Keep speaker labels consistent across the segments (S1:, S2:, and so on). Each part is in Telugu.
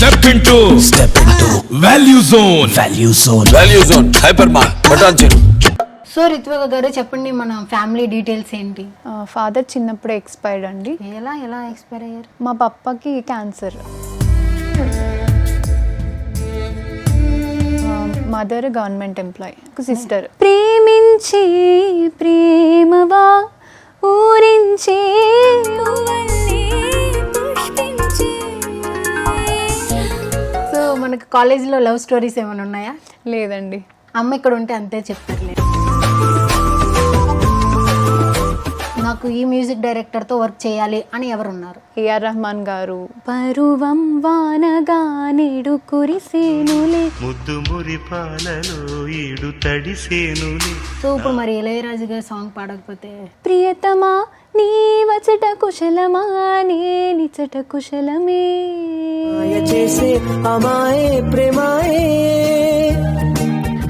S1: Step into Value Zone Hypermart Patancheru.
S2: So Ritvika గారు చెప్పండి, మన ఫ్యామిలీ డీటెయిల్స్ ఏంటి?
S3: ఫాదర్ చిన్నప్పుడే ఎక్స్పైర్డ్ అండి.
S2: ఎలా ఎక్స్పైర్ అయ్యారు?
S3: మా పప్పకి cancer. Mother government employee, sister. ప్రేమించి ప్రేమవా ఊరించి
S2: సో మనకు కాలేజీలో లవ్ స్టోరీస్ ఏమైనా ఉన్నాయా?
S3: లేదండి.
S2: అమ్మ ఇక్కడ ఉంటే అంతే చెప్తారులే. నాకు ఈ మ్యూజిక్ డైరెక్టర్తో వర్క్ చేయాలి అని ఎవరున్నారు?
S3: ఏఆర్ రెహమాన్ గారు. పరువం వానగా నేడు కురిసేనులే,
S4: ముద్దు మురిపాలలో ఈడు తడిసేనులే.
S2: సో ఇప్పుడు మరి ఇళయరాజు గారి సాంగ్ పాడకపోతే?
S3: ప్రియతమా నీ వచట కుశలమా నే నిచట కుశలమే.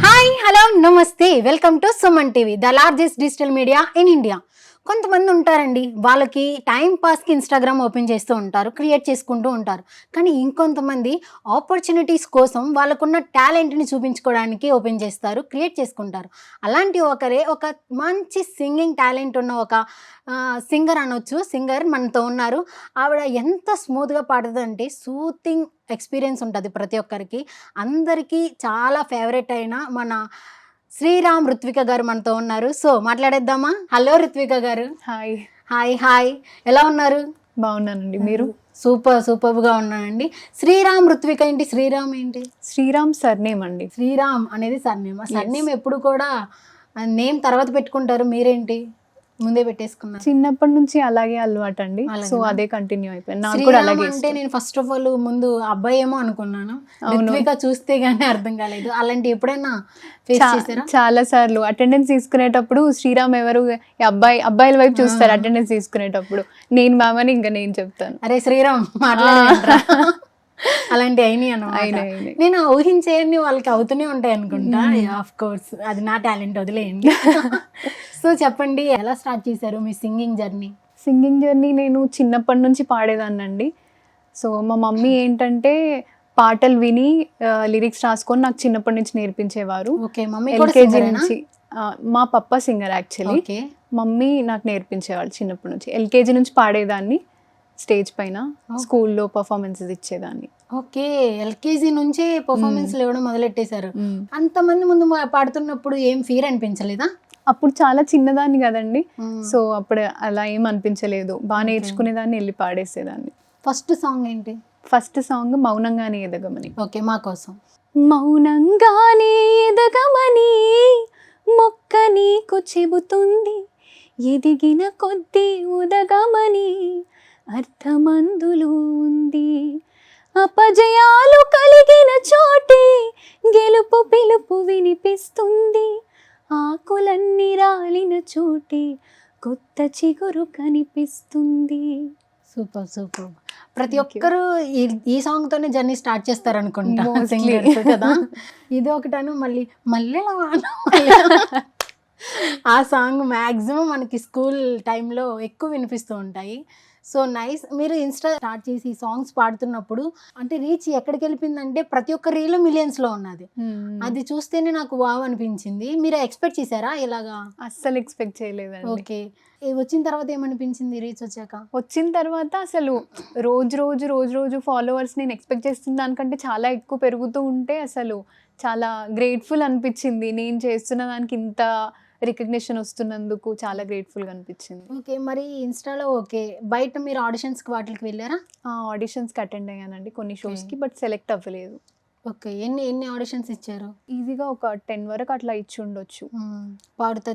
S2: హాయ్, హలో, నమస్తే, welcome to Suman TV, the largest digital media in India. కొంతమంది ఉంటారండి, వాళ్ళకి టైం పాస్కి ఇన్స్టాగ్రామ్ ఓపెన్ చేస్తూ ఉంటారు, క్రియేట్ చేసుకుంటూ ఉంటారు. కానీ ఇంకొంతమంది ఆపర్చునిటీస్ కోసం వాళ్ళకున్న టాలెంట్ని చూపించుకోవడానికి ఓపెన్ చేస్తారు, క్రియేట్ చేసుకుంటారు. అలాంటి ఒకరే ఒక మంచి సింగింగ్ టాలెంట్ ఉన్న ఒక సింగర్ అనొచ్చు. సింగర్ మనతో ఉన్నారు. ఆవిడ ఎంత స్మూత్గా పాడుతుందంటే సూతింగ్ ఎక్స్పీరియన్స్ ఉంటుంది ప్రతి ఒక్కరికి. అందరికీ చాలా ఫేవరెట్ అయిన మన శ్రీరామ్ రుత్విక గారు మనతో ఉన్నారు. సో మాట్లాడేద్దామా? హలో రుత్విక గారు.
S3: హాయ్.
S2: హాయ్ హాయ్, ఎలా ఉన్నారు?
S3: బాగున్నానండి, మీరు?
S2: సూపర్గా ఉన్నానండి. శ్రీరామ్ రుత్విక ఏంటి? శ్రీరామ్ ఏంటి?
S3: శ్రీరామ్ సర్నేమ్ అండి.
S2: శ్రీరామ్ అనేది సర్నేమ్. సర్నేమ్ ఎప్పుడు కూడా నేమ్ తర్వాత పెట్టుకుంటారు, మీరేంటి ముందే పెట్టేసుకున్నారు?
S3: చిన్నప్పటి నుంచి అలాగే అలవాటు అండి. సో అదే కంటిన్యూ అయిపోయింది. నాకు కూడా అలాగే.
S2: అంటే నేను ఫస్ట్ ఆఫ్ ఆల్ ముందు అబ్బాయి ఏమో అనుకున్నాను, రుత్విక చూస్తే గానీ అర్థం కాలేదు. అలాంటి ఎప్పుడైనా ఫేస్ చేశారా? చాలా
S3: సార్లు అటెండెన్స్ తీసుకునేటప్పుడు శ్రీరామ్ ఎవరు, అబ్బాయిల వైపు చూస్తారు అటెండెన్స్ తీసుకునేటప్పుడు. నేను మామని ఇంకా నేను చెప్తాను,
S2: అరే శ్రీరామ్ మాట్లాడారా. అలాంటి అయినాయి అన్నమాట. నేను ఊహించేయని వాళ్ళకి అవుతూనే ఉంటాయి అనుకుంటా. ఆఫ్ కోర్స్ అది నా టాలెంట్, వదిలేయండి. సో చెప్పండి, ఎలా స్టార్ట్ చేశారు మీ సింగింగ్ జర్నీ?
S3: నేను చిన్నప్పటి నుంచి పాడేదాన్నండి. సో మా మమ్మీ ఏంటంటే పాటలు విని లిరిక్స్ రాసుకొని నాకు చిన్నప్పటి నుంచి నేర్పించేవారు. ఎల్కేజీ నుంచి. మా పప్ప సింగర్ యాక్చువల్లీ. మమ్మీ నాకు నేర్పించేవాళ్ళు చిన్నప్పటి నుంచి. ఎల్కేజీ నుంచి పాడేదాన్ని స్టేజ్ పైన, స్కూల్లో పర్ఫార్మెన్సెస్ ఇచ్చేదాన్ని.
S2: ఓకే, ఎల్కేజీ నుంచే పర్ఫార్మెన్స్ ఇవ్వడం మొదలెట్టేశారు. అంతమంది ముందు పాడుతున్నప్పుడు ఏం ఫీర్ అనిపించలేదా?
S3: అప్పుడు చాలా చిన్నదాన్ని కదండి. సో అప్పుడు అలా ఏం అనిపించలేదు. బాగా నేర్చుకునేదాన్ని, వెళ్ళి పాడేసేదాన్ని.
S2: ఫస్ట్ సాంగ్ ఏంటి?
S3: ఫస్ట్ సాంగ్ మౌనంగానే ఎదగమని.
S2: ఓకే, మా కోసం.
S3: మౌనంగానే ఎదగమని మొక్క నీకు చెబుతుంది, ఎదిగిన కొద్దీ ఉదగమని అర్థమందులో ఉంది. అపజయాలు కలిగిన చోటే గెలుపు పిలుపు వినిపిస్తుంది, ఆకులన్నీ రాలిన చోటే కొత్త చిగురు కనిపిస్తుంది.
S2: సూపర్. ప్రతి ఒక్కరు ఈ సాంగ్ తోనే జర్నీ స్టార్ట్ చేస్తారు అనుకుంటా కదా. ఇది ఒకటాను. మళ్ళీ ఆ సాంగ్ మ్యాక్సిమం మనకి స్కూల్ టైంలో ఎక్కువ వినిపిస్తూ ఉంటాయి. So nice. మీరు ఇన్స్టా స్టార్ట్ చేసి సాంగ్స్ పాడుతున్నప్పుడు అంటే రీచ్ ఎక్కడికి వెళ్ళిపోయిందంటే ప్రతి ఒక్క రీల్ మిలియన్స్లో ఉన్నది. అది చూస్తేనే నాకు వావ్ అనిపించింది. మీరు ఎక్స్పెక్ట్ చేశారా ఇలాగా?
S3: అస్సలు ఎక్స్పెక్ట్ చేయలేదండి.
S2: ఓకే, వచ్చిన తర్వాత ఏమనిపించింది రీచ్ వచ్చాక?
S3: వచ్చిన తర్వాత అసలు రోజు ఫాలోవర్స్ నేను ఎక్స్పెక్ట్ చేస్తున్న దానికంటే చాలా ఎక్కువ పెరుగుతూ ఉంటే అసలు చాలా గ్రేట్ఫుల్ అనిపించింది. నేను చేస్తున్న దానికి ఇంత రికగ్నిషన్ వస్తున్నందుకు చాలా గ్రేట్ఫుల్గా అనిపించింది.
S2: ఓకే, మరి ఇన్స్టాలో ఓకే, బయట మీరు ఆడిషన్స్కి వాటికి వెళ్ళారా?
S3: ఆడిషన్స్కి అటెండ్ అయ్యానండి కొన్ని షోస్కి, బట్ సెలెక్ట్ అవ్వలేదు.
S2: ఓకే, ఎన్ని ఆడిషన్స్ ఇచ్చారు?
S3: ఈజీగా ఒక 10 వరకు అట్లా ఇచ్చి ఉండొచ్చు.
S2: పాడుతా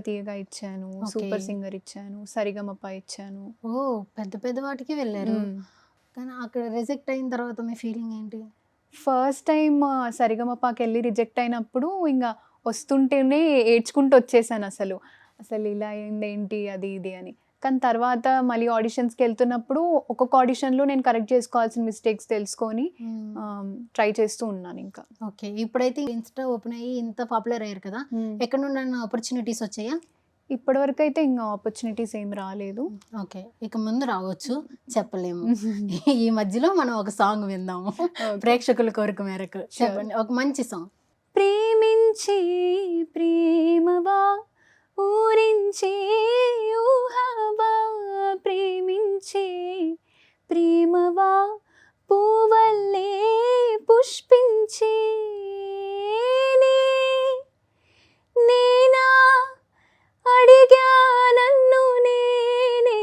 S2: తీయగా
S3: ఇచ్చాను, సూపర్ సింగర్ ఇచ్చాను, సరిగమప ఇచ్చాను.
S2: ఓ, పెద్ద వాటికి వెళ్ళారు. కానీ అక్కడ రిజెక్ట్ అయిన తర్వాత మీ ఫీలింగ్ ఏంటి?
S3: ఫస్ట్ టైం సరిగమపకి వెళ్ళి రిజెక్ట్ అయినప్పుడు ఇంకా వస్తుంటేనే ఏడ్చుకుంటూ వచ్చేసాను. అసలు ఇలా ఏంటి అది ఇది అని. కానీ తర్వాత మళ్ళీ ఆడిషన్స్కి వెళ్తున్నప్పుడు ఒక్కొక్క ఆడిషన్లో నేను కరెక్ట్ చేసుకోవాల్సిన మిస్టేక్స్ తెలుసుకొని ట్రై చేస్తూ ఉన్నాను ఇంకా.
S2: ఓకే, ఇప్పుడైతే ఇన్స్టా ఓపెన్ అయ్యి ఇంత పాపులర్ అయ్యారు కదా, ఎక్కడ నుండి ఆపర్చునిటీస్ వచ్చాయా?
S3: ఇప్పటివరకు అయితే ఇంకా ఆపర్చునిటీస్ ఏం రాలేదు.
S2: ఓకే, ఇక ముందు రావచ్చు చెప్పలేము. ఈ మధ్యలో మనం ఒక సాంగ్ విందాము ప్రేక్షకుల కోరిక మేరకు. చెప్పండి ఒక మంచి సాంగ్.
S3: ప్రేమించి ప్రేమవా ఊరించి ఊహవా, ప్రేమించి ప్రేమవా పూవల్లే పుష్పించి నేనా అడిగా నన్ను నేనే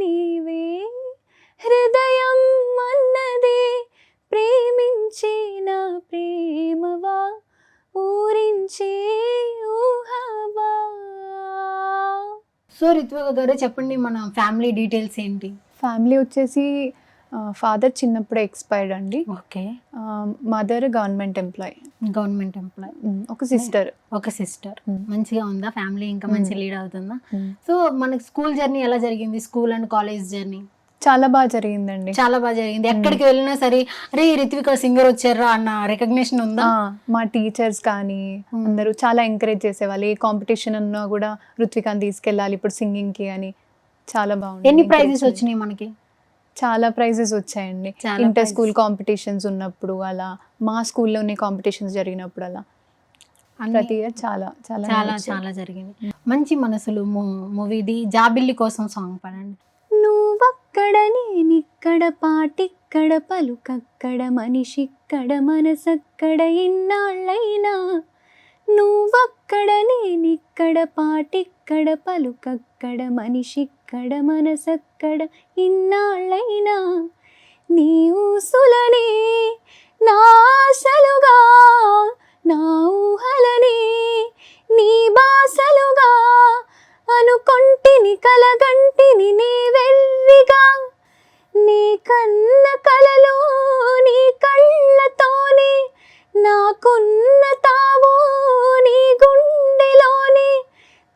S3: నీవే హృదయం అన్నదే ప్రేమించిన ప్రేమవా ఊరించి ఊహవా.
S2: సో రిత్విక గారు చెప్పండి, మన ఫ్యామిలీ డీటెయిల్స్ ఏంటి?
S3: ఫ్యామిలీ వచ్చేసి ఫాదర్ చిన్నప్పుడే ఎక్స్పైర్డ్ అండి.
S2: ఓకే.
S3: Mother government employee. ఒక సిస్టర్.
S2: మంచిగా ఉందా ఫ్యామిలీ? ఇంకా మంచి లీడ్ అవుతుందా? సో మనకి స్కూల్ జర్నీ ఎలా జరిగింది? స్కూల్ అండ్ కాలేజ్ జర్నీ
S3: చాలా బాగా జరిగిందండి.
S2: చాలా బాగా జరిగింది. ఎక్కడికి వెళ్ళినా సరే అరే రిత్విక సింగర్ వచ్చారా అన్న రికగ్నిషన్ ఉందా?
S3: మా టీచర్స్ కానీ అందరూ చాలా ఎంకరేజ్ చేసేవాళ్ళు. ఏ కాంపిటీషన్ అన్నా కూడా రుత్వికాని తీసుకెళ్ళాలి ఇప్పుడు సింగింగ్ కి అని. చాలా బాగుంది.
S2: ఎన్ని ప్రైజెస్ వచ్చినాయి మనకి?
S3: చాలా ప్రైజెస్ వచ్చాయండి. ఇంటర్ స్కూల్ కాంపిటీషన్స్ ఉన్నప్పుడు అలా, మా స్కూల్లోనే కాంపిటీషన్స్ జరిగినప్పుడు అలా ప్రతి ఇయర్ చాలా చాలా
S2: చాలా చాలా జరిగింది. మంచి మనసులు మూవీది జాబిల్లి కోసం సాంగ్ పాడండి.
S3: నువ్వక్కడ నేనిక్కడ పాటిక్కడ పలుకక్కడ మనిషిక్కడ మనసక్కడ ఇన్నాళ్ళైనా, నువ్వక్కడ నేనిక్కడ పాటిక్కడ పలుకక్కడ మనిషిక్కడ మనసక్కడ ఇన్నాళ్ళైనా, నీ ఊసులనే నా ఆశలుగా నా ఊహలనే నీ బాసలుగా అనుకొంటిని కలగంటిని నీ వెర్రిగా, నీ కన్న కలలు నీ కళ్ళతోనే నాకున్న తావు నీ గుండెలోనే,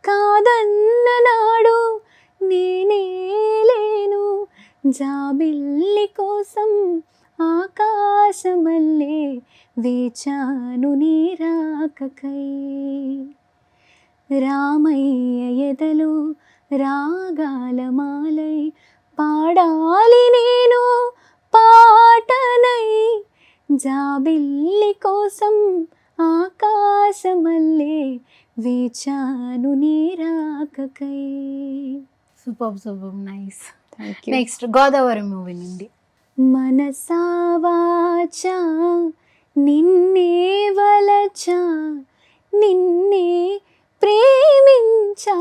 S3: కాదన్న నాడు నేనే లేను జాబిల్లి కోసం ఆకాశమల్లే వేచాను నీ రాకకై, రామయ్య ఎదలు రాగాలమాలై పాడాలి నేను పాటనై, జాబిల్లి కోసం ఆకాశమల్లే వేచాను నీ రాకకై.
S2: Super nice. Next Godavari movie నుండి.
S3: మనసా వాచా నిన్నే వలచా నిన్నే ప్రేమించా,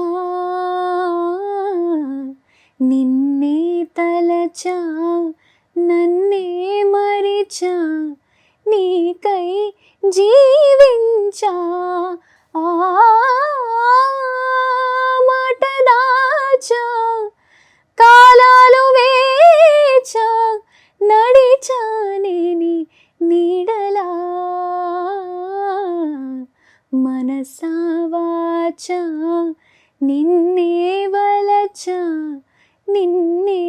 S3: నిన్నే తలచా నన్నే మరిచా, నీకై జీవించా, మాట దాచా కాలాలు వేచా, నడిచానే నీ నీడలా, మనసా వాచా నిన్నే వలచా నిన్నే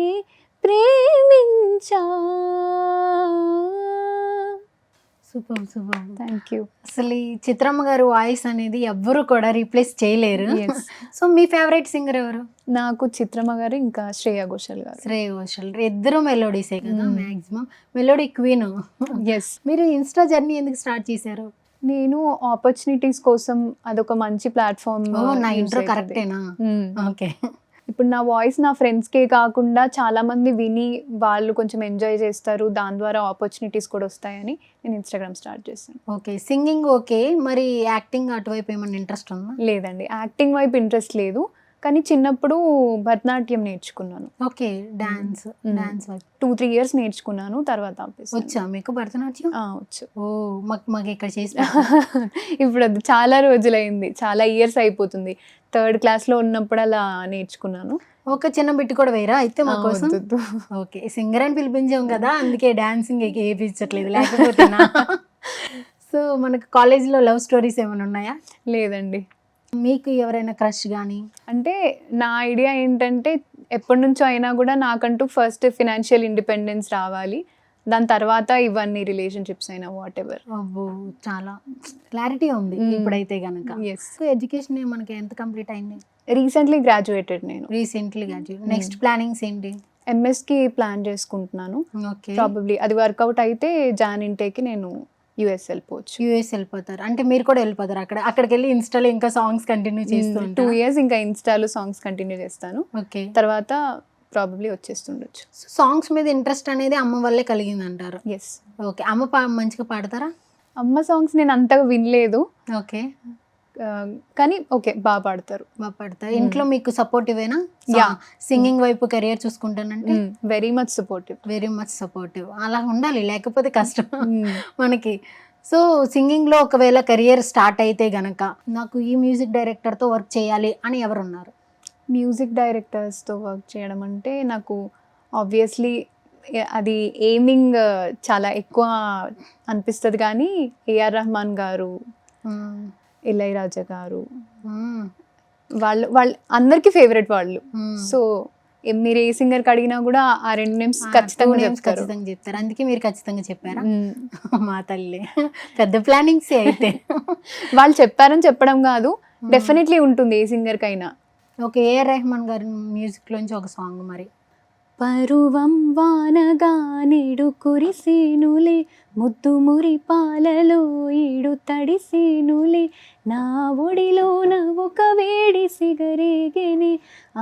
S3: ప్రేమించా.
S2: సూపర్.
S3: Thank you.
S2: అసలు ఈ చిత్రమ్మ గారు వాయిస్ అనేది ఎవ్వరు కూడా రీప్లేస్ చేయలేరు. సో మీ ఫేవరెట్ సింగర్ ఎవరు?
S3: నాకు చిత్రమ్మ గారు ఇంకా శ్రేయా ఘోషల్ గారు.
S2: ఇద్దరు మెలోడీసే కదా మాక్సిమం. Melody queen.
S3: ఎస్.
S2: మీరు ఇన్స్టా జర్నీ ఎందుకు స్టార్ట్ చేశారు?
S3: నేను ఆపర్చునిటీస్ కోసం అదొక మంచి ప్లాట్ఫామ్.
S2: నా ఇంట్రో కరెక్టేనా? ఓకే.
S3: ఇప్పుడు నా వాయిస్ నా ఫ్రెండ్స్కే కాకుండా చాలా మంది విని వాళ్ళు కొంచెం ఎంజాయ్ చేస్తారు, దాని ద్వారా ఆపర్చునిటీస్ కూడా వస్తాయని నేను ఇన్స్టాగ్రామ్ స్టార్ట్ చేశాను.
S2: ఓకే, సింగింగ్ ఓకే, మరి యాక్టింగ్ అటువైపు ఏమైనా ఇంట్రెస్ట్ ఉందా?
S3: లేదండి, యాక్టింగ్ వైపు ఇంట్రెస్ట్ లేదు, కానీ చిన్నప్పుడు భరతనాట్యం నేర్చుకున్నాను.
S2: ఓకే, డాన్స్ వైపు
S3: 2-3 years నేర్చుకున్నాను, తర్వాత ఆపేసి.
S2: వచ్చా మీకు భరతనాట్యం?
S3: వచ్చు.
S2: ఓ మాకు ఇక్కడ చేసి
S3: ఇప్పుడు అది చాలా రోజులైంది, చాలా ఇయర్స్ అయిపోతుంది. 3rd classలో ఉన్నప్పుడు అలా నేర్చుకున్నాను.
S2: ఒక చిన్న బిట్ కూడా వేరా అయితే మా కోసం? ఓకే, సింగర్ అని పిలిపించాం కదా, అందుకే డాన్సింగ్ వేయించట్లేదు, లేకపోతే. సో మనకు కాలేజీలో లవ్ స్టోరీస్ ఏమైనా ఉన్నాయా?
S3: లేదండి.
S2: మీకు ఎవరైనా క్రష్ కానీ?
S3: అంటే నా ఐడియా ఏంటంటే ఎప్పటి నుంచో అయినా కూడా నాకంటూ ఫస్ట్ ఫినాన్షియల్ ఇండిపెండెన్స్ రావాలి, దాని తర్వాత ఇవన్నీ రిలేషన్షిప్స్ అయినా వాట్ ఎవర్.
S2: అబ్బో చాలా క్లారిటీ ఉంది ఇప్పుడైతే గనక.
S3: ఎస్.
S2: ఎడ్యుకేషన్ మనకి ఎంత కంప్లీట్ అయింది?
S3: రీసెంట్లీ గ్రాడ్యుయేటెడ్ నేను.
S2: Recently graduate. నెక్స్ట్ ప్లానింగ్స్ ఏంటి?
S3: ఎంఎస్కి ప్లాన్ చేసుకుంటున్నాను.
S2: ఓకే.
S3: ప్రాబబ్లీ అది వర్కౌట్ అయితే జాన్ ఇంటేకి నేను యుఎస్ వెళ్ళిపోవచ్చు.
S2: యుఎస్ వెళ్ళిపోతారు అంటే మీరు కూడా వెళ్ళిపోతారు అక్కడికి వెళ్ళి ఇన్స్టాలో ఇంకా సాంగ్స్ కంటిన్యూ చేస్తూ
S3: 2 years ఇంకా ఇన్స్టాలో సాంగ్స్ కంటిన్యూ చేస్తాను.
S2: ఓకే.
S3: తర్వాత ప్రాబబ్లీ వచ్చేస్తుండొచ్చు.
S2: సాంగ్స్ మీద ఇంట్రెస్ట్ అనేది అమ్మ వల్లే కలిగింది అంటారు.
S3: ఎస్.
S2: ఓకే. అమ్మ మంచిగా పాడతారా?
S3: అమ్మ సాంగ్స్ నేను అంతగా వినలేదు.
S2: ఓకే.
S3: కానీ ఓకే బాగా పాడతారు.
S2: బాగా పాడతారు. ఇంట్లో మీకు సపోర్టివేనా?
S3: Yeah.
S2: సింగింగ్ వైపు కెరియర్ చూసుకుంటానంటే
S3: very much supportive.
S2: Very much supportive. అలా ఉండాలి, లేకపోతే కష్టం మనకి. సో సింగింగ్లో ఒకవేళ కెరియర్ స్టార్ట్ అయితే గనక నాకు ఈ మ్యూజిక్ డైరెక్టర్తో వర్క్ చేయాలి అని ఎవరున్నారు?
S3: మ్యూజిక్ డైరెక్టర్స్తో వర్క్ చేయడం అంటే నాకు ఆబ్వియస్లీ అది ఎయిమింగ్ చాలా ఎక్కువ అనిపిస్తుంది. కానీ ఏఆర్ రెహమాన్ గారు, ఇళయరాజా గారు, వాళ్ళు అందరికీ ఫేవరెట్ వాళ్ళు. సో మీరు ఏ సింగర్కి అడిగినా కూడా ఆ 2 నేమ్స్ ఖచ్చితంగా చెప్తారు.
S2: అందుకే మీరు ఖచ్చితంగా చెప్పారా? మా తల్లి పెద్ద ప్లానింగ్స్ అయితే.
S3: వాళ్ళు చెప్పారని చెప్పడం కాదు, డెఫినెట్లీ ఉంటుంది ఏ సింగర్కైనా.
S2: ఓకే. ఏఆర్ రెహమాన్ గారి మ్యూజిక్ లోంచి ఒక సాంగ్ మరి.
S3: పరువం వానగా నీడు కురిసేనులే, ముద్దు మురి పాలలో ఈడు తడిసేనులే, నా ఒడిలోన ఒక వేడి సిగరేగెనే,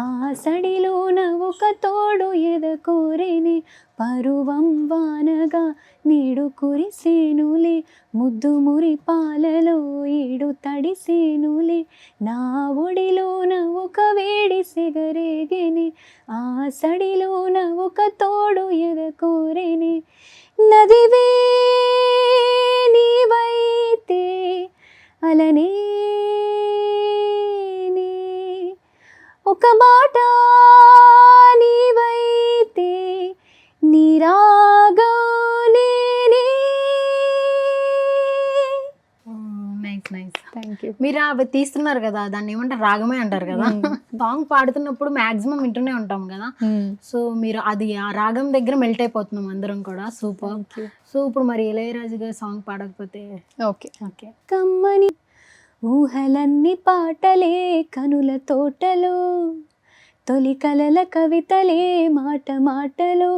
S3: ఆ సడిలోన ఒక తోడు ఎదకోరెనే. పరువం వానగా నీడు కురిసేనులే, ముద్దు మురి పాలలో ఈడు తడిసేనులే, నా ఒడిలోన ఒక వేడి సిగరేగెనే, ఆ సడిలోన ఒక తోడు ఎదకోరెనే. నదివే నీవైతే అలనే ఒక మాట నీవైతే నీరాగా నేనే.
S2: Nice nice.
S3: Thank you.
S2: మీరు అవి తీస్తున్నారు కదా, దాన్ని ఏమంటారు, రాగమే అంటారు కదా. సాంగ్ పాడుతున్నప్పుడు మాక్సిమం వింటూనే ఉంటాం కదా. సో మీరు అది ఆ రాగం దగ్గర మెల్ట్ అయిపోతున్నాం అందరం కూడా. సూపర్. సో ఇప్పుడు మరి ఇళయరాజు గారి సాంగ్ పాడకపోతే?
S3: ఓకే. ఓకే. కమ్మని ఊహలన్నీ పాటలే కనుల తోటలో, తొలి కలల కవితలే మాట మాటలో,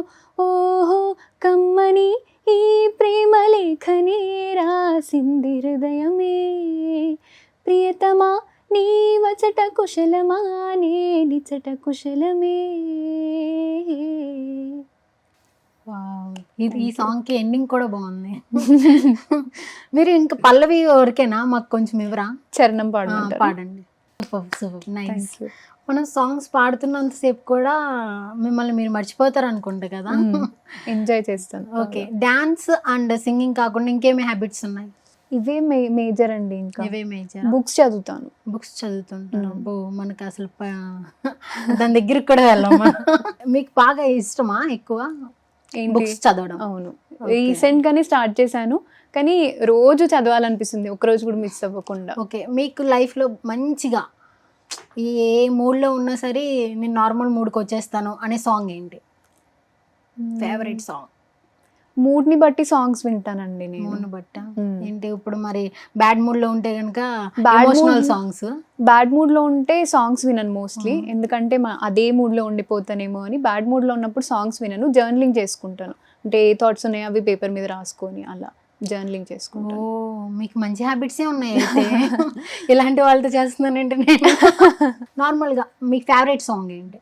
S3: ఓహో కమ్మని ఈ ప్రేమ లేఖని రాసింది హృదయమే, ప్రియతమా నీ వచట కుశలమా నే నిచట కుశలమే.
S2: ఈ సాంగ్ కి ఎండింగ్ కూడా బాగుంది. మీరు ఇంకా పల్లవి వరకేనా? మాకు కొంచెం ఇవ్వరా?
S3: చరణం
S2: పాడండి. నైస్. మనం సాంగ్స్ పాడుతున్నంతసేపు కూడా మిమ్మల్ని మీరు మర్చిపోతారు అనుకుంటా కదా.
S3: ఎంజాయ్ చేస్తాను.
S2: ఓకే. డాన్స్ అండ్ సింగింగ్ కాకుండా ఇంకేమి హ్యాబిట్స్ ఉన్నాయి?
S3: ఇవే మేజర్ అండి. ఇంకా
S2: ఇవే మేజర్.
S3: బుక్స్ చదువుతాను.
S2: బుక్స్ చదువుతుంటాను. అబ్బో మనకు అసలు దాని దగ్గరికి కూడా వెళ్ళాము. మీకు బాగా ఇష్టమా ఎక్కువ బుక్స్ చదవడం?
S3: అవును. రీసెంట్ గానే స్టార్ట్ చేశాను, కానీ రోజు చదవాలనిపిస్తుంది, ఒక రోజు కూడా మిస్ అవ్వకుండా.
S2: ఓకే. మీకు లైఫ్ లో మంచిగా ఏ మూడ్లో ఉన్నా సరే నేను నార్మల్ మూడ్కి వచ్చేస్తాను అనే సాంగ్ ఏంటి? Favourite song?
S3: మూడ్ని బట్టి సాంగ్స్ వింటానండి నేను.
S2: మూడ్ని బట్ట ఏంటి? ఇప్పుడు మరి బ్యాడ్ మూడ్లో ఉంటే కనుక ఎమోషనల్ సాంగ్స్.
S3: బ్యాడ్ మూడ్లో ఉంటే సాంగ్స్ వినను మోస్ట్లీ, ఎందుకంటే అదే మూడ్లో ఉండిపోతానేమో అని. బ్యాడ్ మూడ్లో ఉన్నప్పుడు సాంగ్స్ వినను, జర్నలింగ్ చేసుకుంటాను. అంటే ఏ థాట్స్ ఉన్నాయో అవి పేపర్ మీద రాసుకొని అలా జర్నలింగ్ చేసుకుంటాను.
S2: ఓ మీకు మంచి హ్యాబిట్సే ఉన్నాయి అయితే. ఇలాంటి వాళ్ళతో చేస్తున్నానంటే నేను. నార్మల్గా మీకు ఫేవరెట్ సాంగ్ ఏంటి?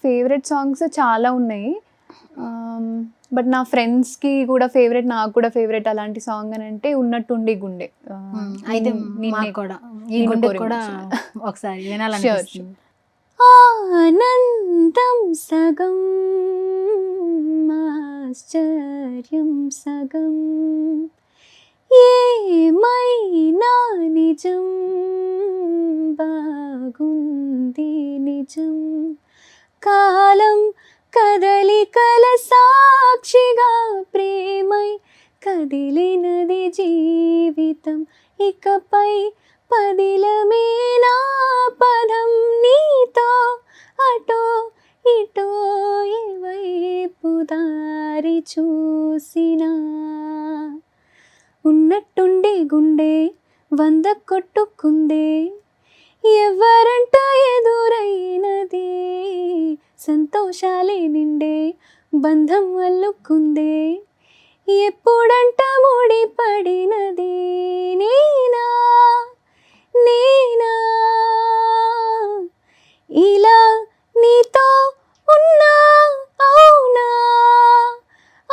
S3: ఫేవరెట్ సాంగ్స్ చాలా ఉన్నాయి, బట్ నా ఫ్రెండ్స్కి కూడా ఫేవరెట్, నాకు కూడా ఫేవరెట్ అలాంటి సాంగ్ అని అంటే ఉన్నట్టుండి గుండె.
S2: అయితే కూడా ఈ గుండె కూడా ఒకసారి వినాలనిపిస్తుంది.
S3: ఆనందం సగం ఆశ్చర్యం సగం, ఏమైనా నిజం బాగుంది నిజం, కాలం కదలికల సాక్షిగా ప్రేమై కదిలినది జీవితం, ఇకపై పదిలమే నా పదం, నీతో అటో ఇటో ఏవైనా వైపు దారి చూసినా ఉన్నట్టుండి గుండె 100 కొట్టుకుందే ఎవరంట ఎదురైనది సంతోషాలే నిండే బంధం అల్లుకుందే ఎప్పుడంట ముడిపడినది నేనా నేనా ఇలా నీతో ఉన్నా అవునా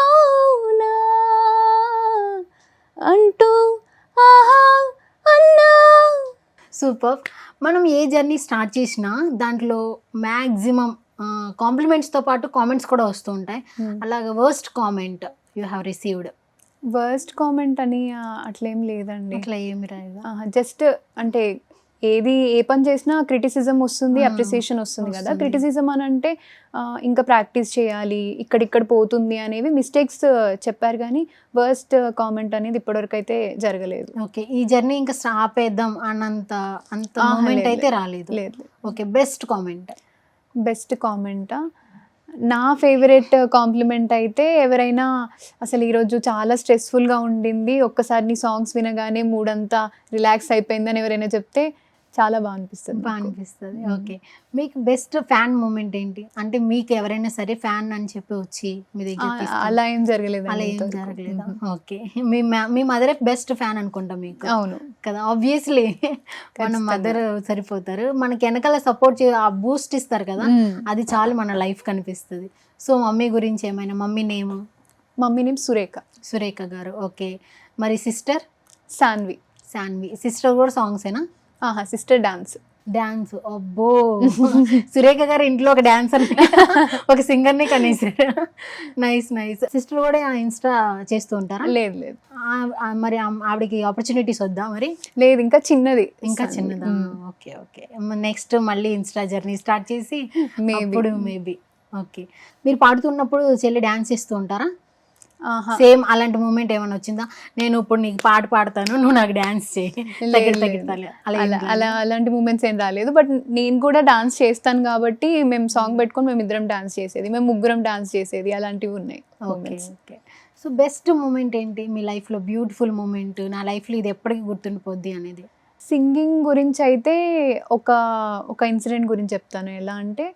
S3: అవునా అంటూ ఆహా అన్నా.
S2: సూపర్. మనం ఏ జర్నీ స్టార్ట్ చేసినా దాంట్లో మ్యాక్సిమం కాంప్లిమెంట్స్తో పాటు కామెంట్స్ కూడా వస్తూ ఉంటాయి. అలాగే worst comment you have received?
S3: Worst comment అని అట్లేం లేదండి.
S2: అట్లా ఏమి రాదు.
S3: జస్ట్ అంటే ఏది ఏ పని చేసినా క్రిటిసిజం వస్తుంది, అప్రిసియేషన్ వస్తుంది కదా. క్రిటిసిజం అని అంటే ఇంకా ప్రాక్టీస్ చేయాలి, ఇక్కడిక్కడ పోతుంది అనేవి మిస్టేక్స్ చెప్పారు, కానీ వర్స్ట్ కామెంట్ అనేది ఇప్పటివరకు అయితే జరగలేదు.
S2: ఓకే, ఈ జర్నీ ఇంకా ఆపేద్దాం అన్నంత మూమెంట్ అయితే రాలేదు?
S3: లేదు.
S2: Okay, best comment?
S3: బెస్ట్ కామెంటా, నా ఫేవరెట్ కాంప్లిమెంట్ అయితే ఎవరైనా అసలు ఈరోజు చాలా స్ట్రెస్ఫుల్గా ఉండింది, ఒక్కసారి నీ సాంగ్స్ వినగానే మూడంతా రిలాక్స్ అయిపోయిందని ఎవరైనా చెప్తే చాలా బాగా అనిపిస్తుంది.
S2: ఓకే, మీకు బెస్ట్ ఫ్యాన్ మూమెంట్ ఏంటి? అంటే మీకు ఎవరైనా సరే ఫ్యాన్ అని చెప్పి వచ్చి మీ దగ్గర
S3: అలా ఏం జరగలేదు.
S2: అలా ఏం జరగలేదా? ఓకే, మీ మదర్ బెస్ట్ ఫ్యాన్ అనుకుంటా మీకు.
S3: అవును
S2: కదా, ఆబ్వియస్లీ మన మదర్ సరిపోతారు. మనకి వెనకాల సపోర్ట్ ఆ బూస్ట్ ఇస్తారు కదా, అది చాలు మన లైఫ్ కనిపిస్తుంది. సో మమ్మీ గురించి ఏమైనా? Mummy name?
S3: Mummy name
S2: Surekha గారు. ఓకే, మరి సిస్టర్?
S3: సాన్వి.
S2: సిస్టర్ కూడా సాంగ్సేనా?
S3: Sister dance.
S2: అబ్బో, సురేఖ గారు ఇంట్లో ఒక డాన్సర్, ఒక సింగర్ని కనేసారు. నైస్. సిస్టర్ కూడా ఇన్స్టా చేస్తూ ఉంటారా?
S3: లేదు.
S2: మరి ఆవిడకి ఆపర్చునిటీస్ వద్దా మరి?
S3: లేదు, ఇంకా చిన్నదా?
S2: ఓకే. నెక్స్ట్ మళ్ళీ ఇన్స్టా జర్నీ స్టార్ట్ చేసి మేబీ. ఓకే, మీరు పాడుతున్నప్పుడు చెల్లి డాన్స్ చేస్తూ ఉంటారా? సేమ్ అలాంటి మూమెంట్ ఏమైనా వచ్చిందా? నేను ఇప్పుడు నీకు పాట పాడతాను, నువ్వు నాకు డాన్స్ చేయి,
S3: అలాంటి మూమెంట్స్ ఏం రాలేదు. బట్ నేను కూడా డాన్స్ చేస్తాను కాబట్టి మేము సాంగ్ పెట్టుకొని మేమిద్దరం డాన్స్ చేసేది, మేము ముగ్గురం డాన్స్ చేసేది, అలాంటివి ఉన్నాయి.
S2: ఓకే. సో బెస్ట్ మూమెంట్ ఏంటి మీ లైఫ్లో? బ్యూటిఫుల్ మూమెంట్, నా లైఫ్లో ఇది ఎప్పటికీ గుర్తుండిపోద్ది అనేది?
S3: సింగింగ్ గురించి అయితే ఒక ఇన్సిడెంట్ గురించి చెప్తాను. ఎలా అంటే,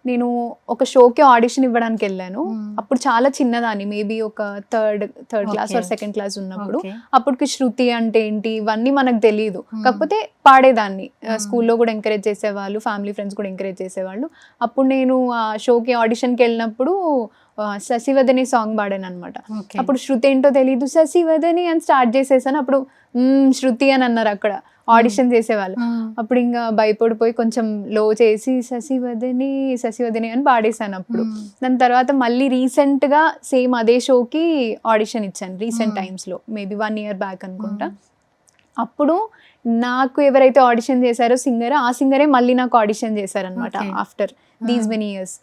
S3: నేను ఒక షోకి ఆడిషన్ ఇవ్వడానికి వెళ్ళాను. అప్పుడు చాలా చిన్నదాన్ని, మేబీ ఒక third class or second class ఉన్నప్పుడు. అప్పటికి శృతి అంటే ఏంటి ఇవన్నీ మనకు తెలియదు, కాకపోతే పాడేదాన్ని. స్కూల్లో కూడా ఎంకరేజ్ చేసేవాళ్ళు, ఫ్యామిలీ ఫ్రెండ్స్ కూడా ఎంకరేజ్ చేసేవాళ్ళు. అప్పుడు నేను ఆ షోకి ఆడిషన్కి వెళ్ళినప్పుడు శశివదని సాంగ్ పాడాను అనమాట. అప్పుడు శృతి ఏంటో తెలీదు, శశివదని అని స్టార్ట్ చేసేసాను. అప్పుడు శృతి అని అన్నారు అక్కడ ఆడిషన్ చేసేవాళ్ళు. అప్పుడు ఇంకా భయపడిపోయి కొంచెం లో చేసి శశివదని అని పాడేశాను. అప్పుడు దాని తర్వాత మళ్ళీ రీసెంట్గా సేమ్ అదే షోకి ఆడిషన్ ఇచ్చాను, రీసెంట్ టైమ్స్లో, మేబీ 1 year బ్యాక్ అనుకుంటా. అప్పుడు నాకు ఎవరైతే ఆడిషన్ చేశారో సింగర్, ఆ సింగరే మళ్ళీ నాకు ఆడిషన్ చేశారనమాట ఆఫ్టర్ దీస్ మెనీ ఇయర్స్.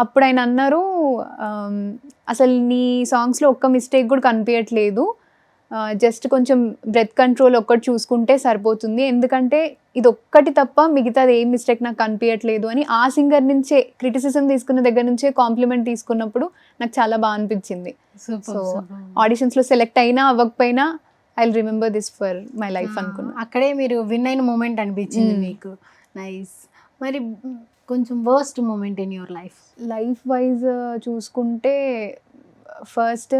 S3: అప్పుడు ఆయన అన్నారు, అసలు నీ సాంగ్స్లో ఒక్క మిస్టేక్ కూడా కనిపించట్లేదు, జస్ట్ కొంచెం బ్రెత్ కంట్రోల్ ఒక్కటి చూసుకుంటే సరిపోతుంది, ఎందుకంటే ఇది ఒక్కటి తప్ప మిగతాది ఏ మిస్టేక్ నాకు కనిపించట్లేదు అని ఆ సింగర్ నుంచే క్రిటిసిజం తీసుకున్న దగ్గర నుంచే కాంప్లిమెంట్ తీసుకున్నప్పుడు నాకు చాలా బాగా అనిపించింది. సో ఆడిషన్స్లో సెలెక్ట్ అయినా అవ్వకపోయినా I will remember this for my life అనుకున్నా.
S2: అక్కడే మీరు విన్ అయిన మూమెంట్ అనిపించింది మీకు. నైస్. మరి కొంచెం worst moment in your life
S3: wise చూసుకుంటే, ఫస్ట్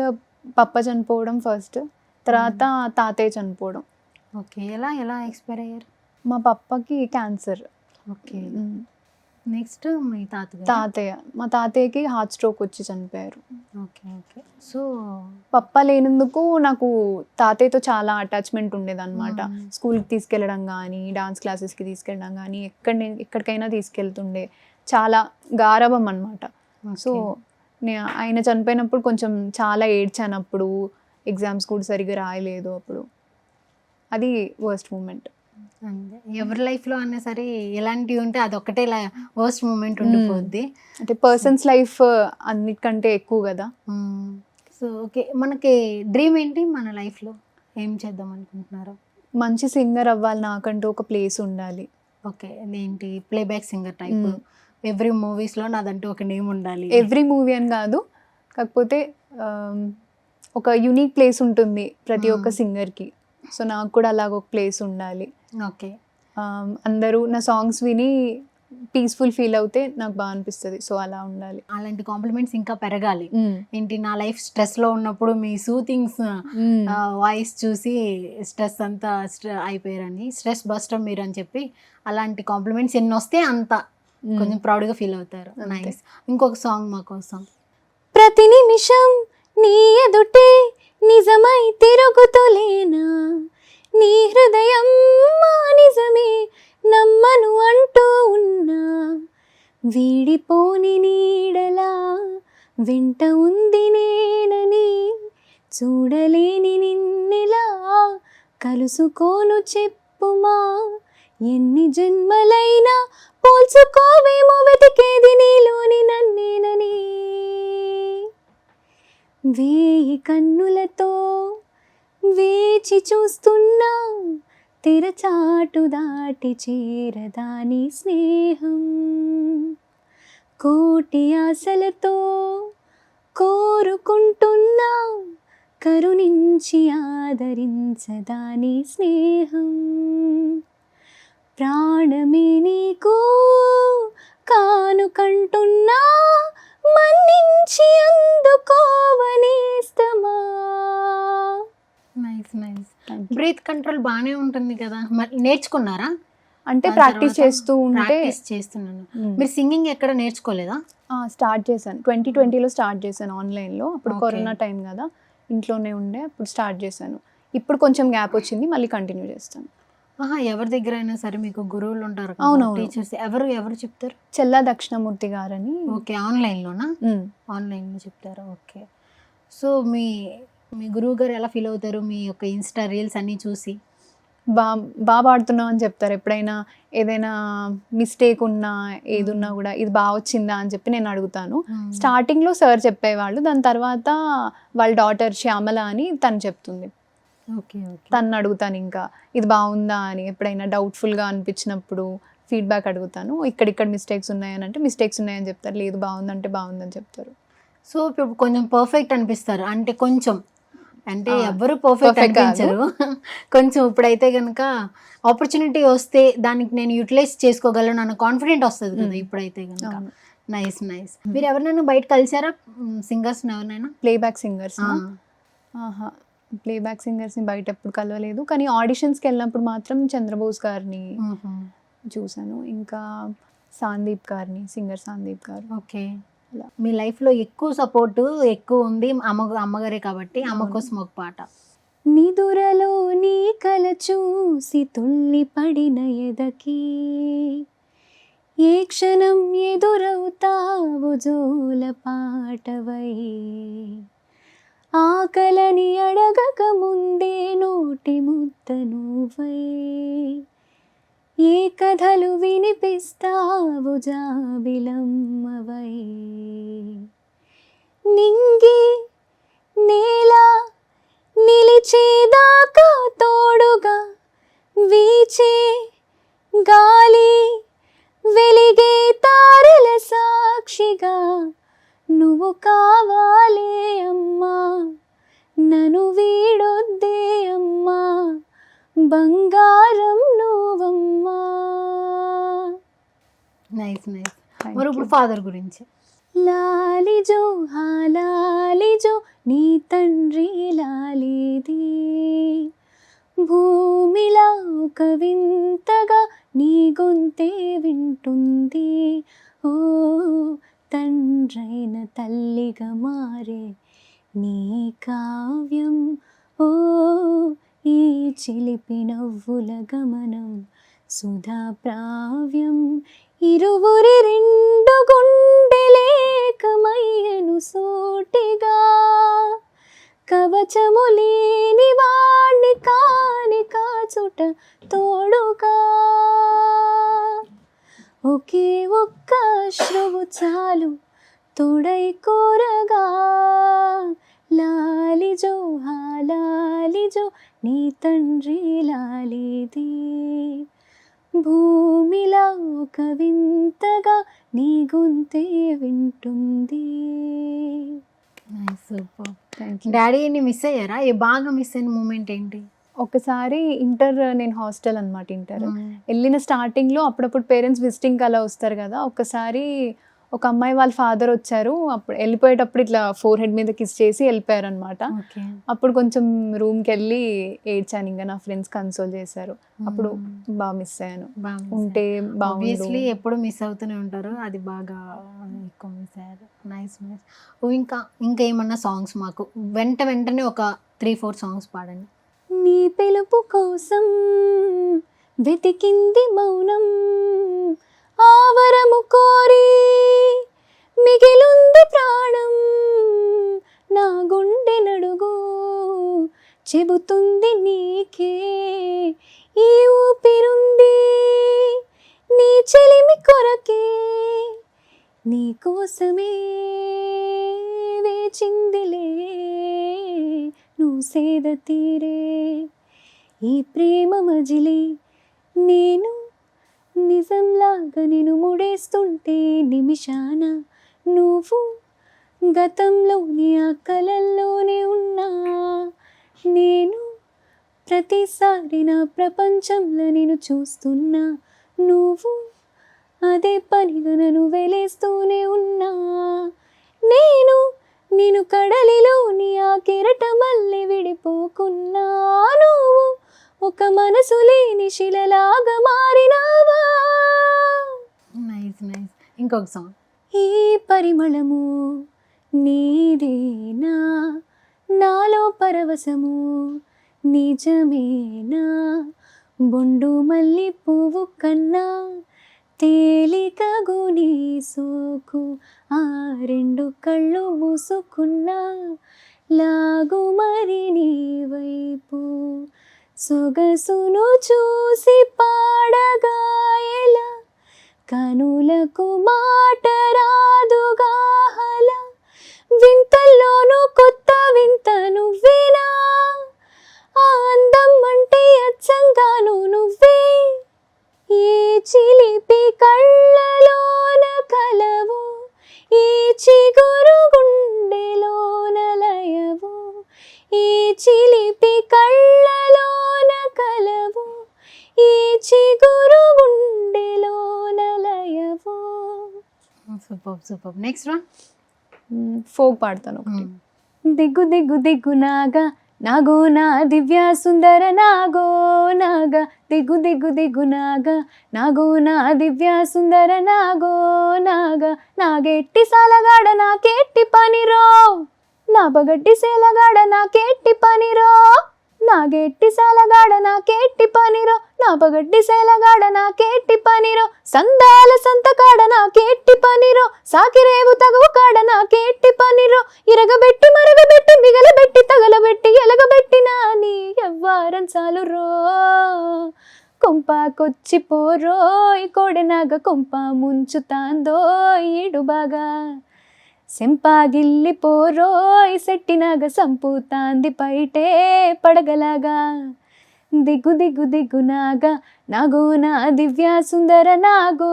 S3: పప్ప చనిపోవడం ఫస్ట్, తర్వాత తాతయ్య చనిపోవడం.
S2: ఓకే, ఎలా ఎక్స్పైర్ అయ్యారు?
S3: మా పప్పకి క్యాన్సర్.
S2: ఓకే. నెక్స్ట్ మీ
S3: మా తాతయ్యకి హార్ట్ స్ట్రోక్ వచ్చి చనిపోయారు.
S2: ఓకే. సో
S3: పప్ప లేనందుకు నాకు తాతయ్యతో చాలా అటాచ్మెంట్ ఉండేదన్నమాట. స్కూల్కి తీసుకెళ్ళడం కానీ, డాన్స్ క్లాసెస్కి తీసుకెళ్ళడం కానీ, ఎక్కడికైనా తీసుకెళ్తుండే, చాలా గారాబం అనమాట. సో ఆయన చనిపోయినప్పుడు కొంచెం చాలా ఏడ్చాను. అప్పుడు ఎగ్జామ్స్ కూడా సరిగ్గా రాయలేదు. అప్పుడు అది వర్స్ట్ మూమెంట్.
S2: ఎవరి లైఫ్లో అన్నా సరే ఎలాంటివి ఉంటే అదొక్కటే వర్స్ట్ మూమెంట్ ఉండిపోద్ది.
S3: అంటే పర్సన్స్ లైఫ్ అన్నిటికంటే ఎక్కువ కదా.
S2: సో ఓకే, మనకి డ్రీమ్ ఏంటి? మన లైఫ్లో ఏం చేద్దాం అనుకుంటున్నారు?
S3: మంచి సింగర్ అవ్వాలి, నాకంటూ ఒక ప్లేస్ ఉండాలి.
S2: ఓకే, ఏంటి ప్లేబ్యాక్ సింగర్ టైప్? ఎవ్రీ మూవీస్లో నాదంటూ ఒక నేమ్ ఉండాలి.
S3: ఎవ్రీ మూవీ అని కాదు, కాకపోతే ఒక యూనిక్ ప్లేస్ ఉంటుంది ప్రతి ఒక్క సింగర్కి. సో నాకు కూడా అలాగ ఒక ప్లేస్ ఉండాలి.
S2: ఓకే.
S3: అందరూ నా సాంగ్స్ విని పీస్ఫుల్ ఫీల్ అవుతే నాకు బాగా అనిపిస్తుంది. సో అలా ఉండాలి.
S2: అలాంటి కాంప్లిమెంట్స్ ఇంకా పెరగాలి. ఏంటి, నా లైఫ్ స్ట్రెస్లో ఉన్నప్పుడు మీ సూతింగ్స్ వాయిస్ చూసి స్ట్రెస్ అంతా అయిపోయారని, స్ట్రెస్ బస్టర్ మీరు అని చెప్పి అలాంటి కాంప్లిమెంట్స్ ఎన్ని వస్తే అంత కొంచెం ప్రౌడ్గా ఫీల్ అవుతారు. నైస్. ఇంకొక సాంగ్ మా కోసం.
S3: ప్రతి నిమిషం నీ ఎదుటే నిజమై తిరుగుతులేనా, నీ హృదయం మా నిజమే నమ్మను అంటూ ఉన్నా, వీడిపోని నీడలా వెంట ఉంది నేనని, చూడలేని నిన్నెలా కలుసుకోను చెప్పుమా, ఎన్ని జన్మలైనా పోల్చుకోవేమో వెతికేది నీలోని నన్నేనని, వేయి కన్నులతో వేచి చూస్తున్నా, తెరచాటు దాటి చేరదాని స్నేహం, కోటి ఆశలతో కోరుకుంటున్నా, కరుణించి ఆదరించదాని స్నేహం, ప్రాణమే నీకు కానుకంటున్నా, మన్నించి అందుకోవనేస్తమా.
S2: Nice nice. బ్రీత్ కంట్రోల్ బాగానే ఉంటుంది కదా, మరి నేర్చుకున్నారా?
S3: అంటే ప్రాక్టీస్ చేస్తూ ఉంటే
S2: చేస్తున్నాను. మీరు సింగింగ్ ఎక్కడ నేర్చుకోలేదా?
S3: స్టార్ట్ చేశాను 2020లో స్టార్ట్ చేశాను ఆన్లైన్లో. అప్పుడు కరోనా టైం కదా, ఇంట్లోనే ఉండే, అప్పుడు స్టార్ట్ చేశాను. ఇప్పుడు కొంచెం గ్యాప్ వచ్చింది, మళ్ళీ కంటిన్యూ చేస్తాను.
S2: ఎవరి దగ్గర అయినా సరే మీకు గురువులు ఉంటారు,
S3: అవునవును,
S2: టీచర్స్ ఎవరు చెప్తారు?
S3: చెల్లా దక్షిణమూర్తి గారని.
S2: ఓకే. ఆన్లైన్లోనా? ఆన్లైన్లో చెప్తారా? ఓకే. సో మీ గురువు గారు ఎలా ఫీల్ అవుతారు మీ యొక్క ఇన్స్టా రీల్స్ అన్నీ చూసి?
S3: బాగా పాడుతున్నావు అని చెప్తారు. ఎప్పుడైనా ఏదైనా మిస్టేక్ ఉన్నా ఏదున్నా కూడా ఇది బాగా వచ్చిందా అని చెప్పి నేను అడుగుతాను. స్టార్టింగ్లో సార్ చెప్పేవాళ్ళు, దాని తర్వాత వాళ్ళ డాటర్ శ్యామల అని తను చెప్తుంది.
S2: ఓకే.
S3: తను అడుగుతాను ఇంకా ఇది బాగుందా అని. ఎప్పుడైనా డౌట్ఫుల్గా అనిపించినప్పుడు ఫీడ్బ్యాక్ అడుగుతాను. ఇక్కడ మిస్టేక్స్ ఉన్నాయని అంటే మిస్టేక్స్ ఉన్నాయని చెప్తారు, లేదు బాగుందంటే బాగుందని చెప్తారు.
S2: సో ఇప్పుడు కొంచెం పర్ఫెక్ట్ అనిపిస్తారు అంటే కొంచెం, అంటే ఎవరు పర్ఫెక్ట్ అనిపించరు. కొంచెం ఇప్పుడైతే కనుక ఆపర్చునిటీ వస్తే దానికి నేను యూటిలైజ్ చేసుకోగలను అన్న కాన్ఫిడెంట్ వస్తుంది కదా ఇప్పుడైతే కనుక. Nice nice. మీరు ఎవరినైనా బయట కలిసారా సింగర్స్ ఎవరినైనా?
S3: Playback singers? ప్లేబ్యాక్ సింగర్స్ని బయట ఎప్పుడు కలవలేదు, కానీ ఆడిషన్స్కి వెళ్ళినప్పుడు మాత్రం చంద్రబోస్ గారిని చూశాను, ఇంకా సందీప్ గారిని, సింగర్ సందీప్ గారు.
S2: ఓకే. మీ లైఫ్లో ఎక్కువ సపోర్ట్ ఎక్కువ ఉంది అమ్మగారే కాబట్టి అమ్మ కోసం ఒక పాట.
S3: నిదురలో నీ కల చూసి తుల్లి పడిన ఎదకి, ఏ క్షణం ఎదురవుతావు జోల పాటవై, ఆకలని అడగక ముందే నోటి ముద్ద నువ్వై, ఏ కథలు వినిపిస్తావు జాబిలమ్మవై, నింగి నేల నిలిచేదాకా తోడుగా వీచే గాలి వెలిగే తారల సాక్షిగా నువ్వు కావాలే అమ్మా, నన్ను వీడొద్దే అమ్మా, బంగారం నువ్వమ్మా.
S2: Nice nice. మరి ఇప్పుడు ఫాదర్ గురించి.
S3: లాలిజో హాలాలిజో నీ తండ్రి లాలిది, భూమిలా ఒక వింతగా నీ గొంతే వింటుంది, ఓ తండ్రైన తల్లిగా మారే నీ కావ్యం, ఓ ఈ చిలిపి నవ్వుల గమనం సుధా ప్రావ్యం, ఇరువురి రెండు గుండెలేకమయ్యను సూటిగా, కవచము లేని వాణ్ణి కాని కాచుట తోడుగా, ఒకే ఒక్క అశ్రువు చాలు తోడై కోరగా, లాలిజో హాలాలిజో నీ తండ్రి లాలిది, భూమిలా ఒక వింతగా నీ గొంతే వింటుంది.
S2: సూపర్.
S3: Thank you.
S2: డాడీని మిస్ అయ్యారా? బాగా మిస్ అయిన మూమెంట్ ఏంటి?
S3: ఒకసారి ఇంటర్, నేను హాస్టల్ అనమాట ఇంటర్. వెళ్ళిన స్టార్టింగ్లో అప్పుడప్పుడు పేరెంట్స్ విజిటింగ్కి అలా వస్తారు కదా, ఒక్కసారి ఒక అమ్మాయి వాళ్ళ ఫాదర్ వచ్చారు. అప్పుడు వెళ్ళిపోయేటప్పుడు ఇట్లా ఫోర్ హెడ్ మీద కిస్ చేసి వెళ్ళిపోయారు అనమాట. అప్పుడు కొంచెం రూమ్కి వెళ్ళి ఏడ్చాను, ఇంకా నా ఫ్రెండ్స్ కన్సోల్ చేశారు. అప్పుడు బాగా మిస్ అయ్యాను. ఉంటే
S2: ఆబ్వియస్లీ ఎప్పుడు మిస్ అవుతూనే ఉంటారు, అది బాగా ఎక్కువ మిస్ అయ్యారు. Nice nice. ఇంకా ఏమన్నా సాంగ్స్ మాకు వెంటనే ఒక 3-4 సాంగ్స్ పాడండి.
S3: నీ పిలుపు కోసం వెతికింది మౌనం, ఆవరము కోరి మిగిలుంది ప్రాణం, నా గుండె నడుగు చెబుతుంది నీకే ఈ ఊపిరుంది, నీ చెలిమి కొరకే నీ కోసమే వేచిందిలే నువ్వు సేద తీరే, ఈ ప్రేమ మజిలీ నేను నిజంలాగా నేను ముడేస్తుంటే నిమిషాన నువ్వు గతంలోని ఆ కలల్లోనే ఉన్నా, నేను ప్రతిసారి నా ప్రపంచంలో నేను చూస్తున్నా, నువ్వు అదే పనిగా నన్ను వెలేస్తూనే ఉన్నా, నేను కడలిలోని ఆ కెరటమల్లి విడిపోకున్నా, నువ్వు ఒక మనసు లేని శిలలాగా మారినావా.
S2: Nice nice. ఇంకొక సాంగ్.
S3: ఈ పరిమళము నీదేనా, నాలో పరవశము నిజమేనా, బొండు మల్లి పువ్వు కన్నా తేలికగు నీ సోకు, ఆ రెండు కళ్ళు మూసుకున్నా లాగు మరి నీ వైపు, సొగసును చూసి పాడగా ఎలా కనులకు మాట రాదుగా, హలా వింతల్లోనూ కొత్త వింత నువ్వేనా, ఆ అందం అంటే అచ్చంగాను నువ్వే, ఏ చిలిపి కళ్ళలోన కలవు, ఏ చిగురు గుండెలోన లయవు, ఏ చిలిపి కళ్ళలోన కలవు, ఏ చిగురు గుండెలోన లయవు.
S2: Super super. Next one.
S3: Folk పాడతాను ఒకటి. దిగ్గు దిగ్గు దిగ్గు నాగా నాగో నా దివ్య సుందర నాగో నాగా, దిగ్గు దిగ్గు దిగ్గు నాగా నాగో నా దివ్య సుందర నాగో నాగా, నాగెట్టి సాలగాడ నాకెట్టి పనిరో, నాబగడ్డి సేలగాడ నాకెట్టి పనిరో, నాగెట్టి సాలగాడ నాకెట్టి పనిరో, నాబగడ్డి సేలగాడ నాకెట్టి పనిరో, సందాల సంతకాడ నాకెట్టి పనిరో, సాకిరేవు తగువు కాడ నాకెట్టి పనిరో, ఇరగబెట్టి మరగబెట్టి మిగలబెట్టి తగలబెట్టి ఎలగబెట్టినా నీ ఎవ్వారం చాలు రో, కొంపాకొచ్చి పోరోయ్ కోడెనాగ కొంప ముంచుతాందో ఈడు బాగా, సెంపాగిల్లి పోరోయ్ సెట్టినాగ సంపుతాంది పైటే పడగలాగా, దిగ్గు దిగ్గు దిగ్గు నాగా నాగో నా దివ్య సుందర నాగో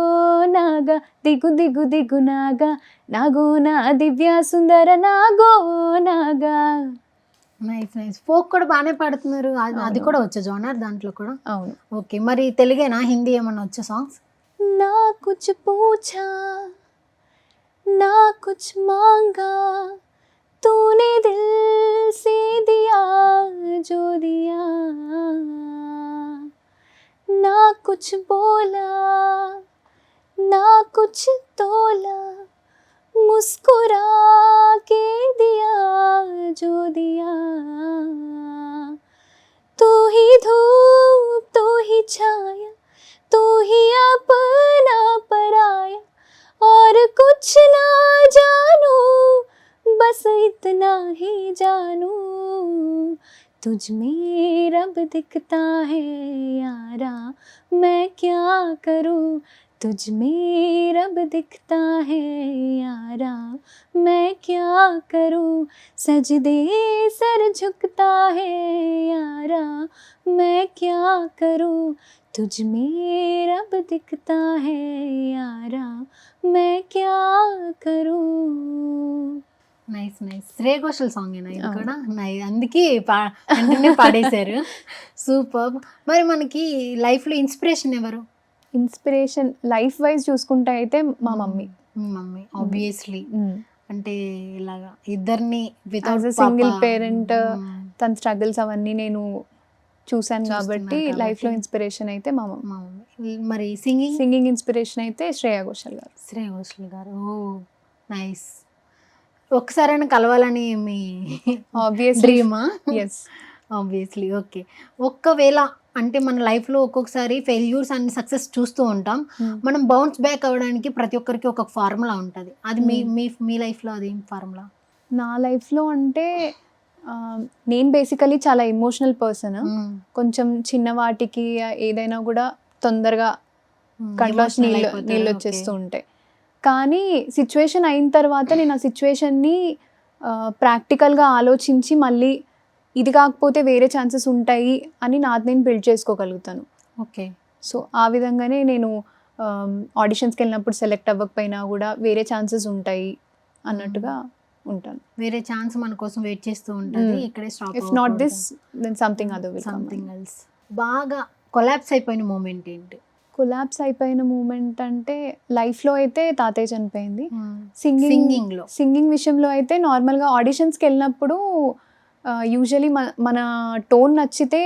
S3: నాగా, దిగ్గు దిగ్గు దిగ్గు నాగా నాగో నా దివ్య సుందర నాగో నాగా.
S2: Nice nice. ఫోక్ కూడా బాగానే పాడుతున్నారు, అది కూడా వచ్చే జోనర్ దాంట్లో కూడా.
S3: అవును.
S2: ఓకే, మరి తెలుగేనా, హిందీ ఏమన్నా వచ్చే సాంగ్స్?
S3: నా కుచ్ పూఛా నా కుచ్ మాంగా तूने दिल से दिया जो दिया, ना कुछ बोला ना कुछ तोला, मुस्कुरा के दिया जो दिया, तू ही धूप तू ही छाया तू ही अपना पराया, और कुछ ना जानू बस इतना ही जानू, तुझ में रब दिखता है यारा मैं क्या करूं, तुझ में रब दिखता है यारा मैं क्या करूं, सजदे सर झुकता है यारा मैं क्या करूं, तुझ में रब दिखता है यारा मैं क्या करूं.
S2: Nice nice. Shreya Ghoshal song ఏనా ఇది కూడా? అందుకే కంటిన్యూ పాడేశారు. సూపర్. మరి మనకి లైఫ్లో ఇన్స్పిరేషన్ ఎవరు?
S3: ఇన్స్పిరేషన్ లైఫ్ వైజ్ చూసుకుంటే అయితే మా మమ్మీ.
S2: Mummy obviously. అంటే ఇలాగా ఇద్దరిని
S3: యాజ్ అ సింగిల్ పేరెంట్ తన స్ట్రగుల్స్ అవన్నీ నేను చూసాను కాబట్టి లైఫ్లో ఇన్స్పిరేషన్ అయితే మా మమ్మీ.
S2: మరి
S3: సింగింగ్ ఇన్స్పిరేషన్ అయితే శ్రేయా ఘోషల్ గారు.
S2: శ్రేయ ఘోషల్ గారు. Oh nice. ఒక్కసారైనా కలవాలని మీ
S3: ఆబ్వియస్
S2: డ్రీమా?
S3: Yes
S2: obviously. ఓకే. ఒక్కవేళ అంటే మన లైఫ్లో ఒక్కొక్కసారి ఫెయిల్యూర్స్ అండ్ సక్సెస్ చూస్తూ ఉంటాం. మనం బౌన్స్ బ్యాక్ అవ్వడానికి ప్రతి ఒక్కరికి ఒక ఫార్ములా ఉంటుంది. అది మీ లైఫ్లో అది ఫార్ములా?
S3: నా లైఫ్లో అంటే నేను బేసికలీ చాలా ఎమోషనల్ పర్సన్. కొంచెం చిన్న వాటికి ఏదైనా కూడా తొందరగా కంట్లో నీళ్ళు వచ్చేస్తూ ఉంటాయి. కానీ సిచ్యువేషన్ అయిన తర్వాత నేను ఆ సిచ్యువేషన్ని ప్రాక్టికల్గా ఆలోచించి మళ్ళీ ఇది కాకపోతే వేరే ఛాన్సెస్ ఉంటాయి అని నాది నేను బిల్డ్ చేసుకోగలుగుతాను.
S2: ఓకే.
S3: సో ఆ విధంగానే నేను ఆడిషన్స్కి వెళ్ళినప్పుడు సెలెక్ట్ అవ్వకపోయినా కూడా వేరే ఛాన్సెస్ ఉంటాయి అన్నట్టుగా ఉంటాను.
S2: వేరే ఛాన్స్ మన కోసం వెయిట్ చేస్తూ ఉంటుంది. ఇక్కడే stop.
S3: If not this then something other will come.
S2: Something else. బాగా కొలాప్స్ అయిపోయిన మూమెంట్ ఏంటి?
S3: కొలాప్స్ అయిపోయిన మూమెంట్ అంటే లైఫ్లో అయితే తాతయ్య చనిపోయింది. సింగింగ్ విషయంలో అయితే నార్మల్గా ఆడిషన్స్కి వెళ్ళినప్పుడు యూజువలీ మన టోన్ నచ్చితే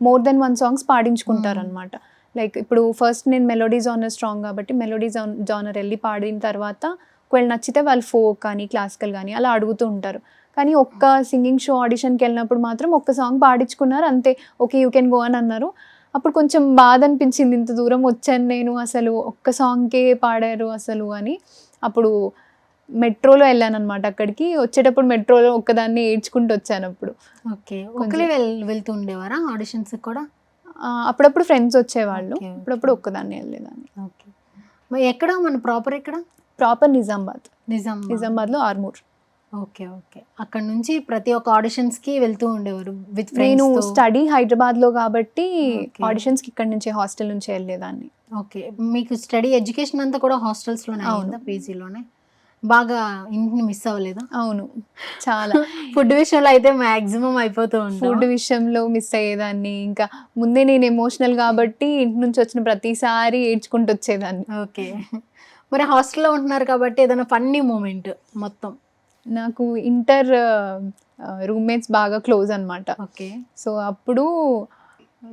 S3: మోర్ దెన్ 1 సాంగ్స్ పాడించుకుంటారు అనమాట. లైక్ ఇప్పుడు ఫస్ట్ నేను మెలోడీ జానర్ స్ట్రాంగ్ కాబట్టి మెలోడీ జానర్ వెళ్ళి పాడిన తర్వాత ఒకవేళ నచ్చితే వాళ్ళు ఫోక్ కానీ క్లాసికల్ కానీ అలా అడుగుతూ ఉంటారు. కానీ ఒక్క సింగింగ్ షో ఆడిషన్కి వెళ్ళినప్పుడు మాత్రం ఒక్క సాంగ్ పాడించుకున్నారు అంతే. ఓకే యూ కెన్ గో అని అన్నారు. అప్పుడు కొంచెం బాధ అనిపించింది, ఇంత దూరం వచ్చాను నేను, అసలు ఒక్క సాంగ్కే పాడారు అసలు అని. అప్పుడు మెట్రోలో వెళ్ళాను అనమాట అక్కడికి. వచ్చేటప్పుడు మెట్రోలో ఒక్కదాన్ని ఏడ్చుకుంటూ వచ్చాను అప్పుడు.
S2: ఓకే. ఒకలే వెళ్తూ ఉండేవారా ఆడిషన్స్ కూడా?
S3: అప్పుడప్పుడు ఫ్రెండ్స్ వచ్చేవాళ్ళు, అప్పుడప్పుడు ఒక్కదాన్ని వెళ్ళేదాన్ని.
S2: ఓకే. మరి ఎక్కడ మన ప్రాపర్ ఎక్కడ?
S3: ప్రాపర్ నిజామాబాద్.
S2: నిజామాబాద్లో
S3: ఆర్మూర్.
S2: Okay okay. అక్కడ నుంచి ప్రతి ఒక్క ఆడిషన్స్కి వెళ్తూ ఉండేవారు విత్ ఫ్రెండ్స్?
S3: నేను స్టడీ హైదరాబాద్లో కాబట్టి ఆడిషన్స్కి ఇక్కడ నుంచి హాస్టల్ నుంచి వెళ్ళేదాన్ని.
S2: ఓకే. మీకు స్టడీ ఎడ్యుకేషన్ అంతా కూడా హాస్టల్స్లోనే అయిందా? పీజీలోనే? బాగా ఇంటిని మిస్ అవ్వలేదా?
S3: అవును, చాలా.
S2: ఫుడ్ విషయంలో అయితే మ్యాక్సిమం అయిపోతూ ఉంటుంది.
S3: ఫుడ్ విషయంలో మిస్ అయ్యేదాన్ని. ఇంకా ముందే నేను ఎమోషనల్ కాబట్టి ఇంటి నుంచి వచ్చిన ప్రతిసారి ఏడ్చుకుంటూ వచ్చేదాన్ని.
S2: ఓకే. మరి హాస్టల్లో ఉంటున్నారు కాబట్టి ఏదైనా ఫన్నీ మూమెంట్? మొత్తం
S3: నాకు ఇంటర్ రూమ్మేట్స్ బాగా క్లోజ్ అనమాట.
S2: ఓకే.
S3: సో అప్పుడు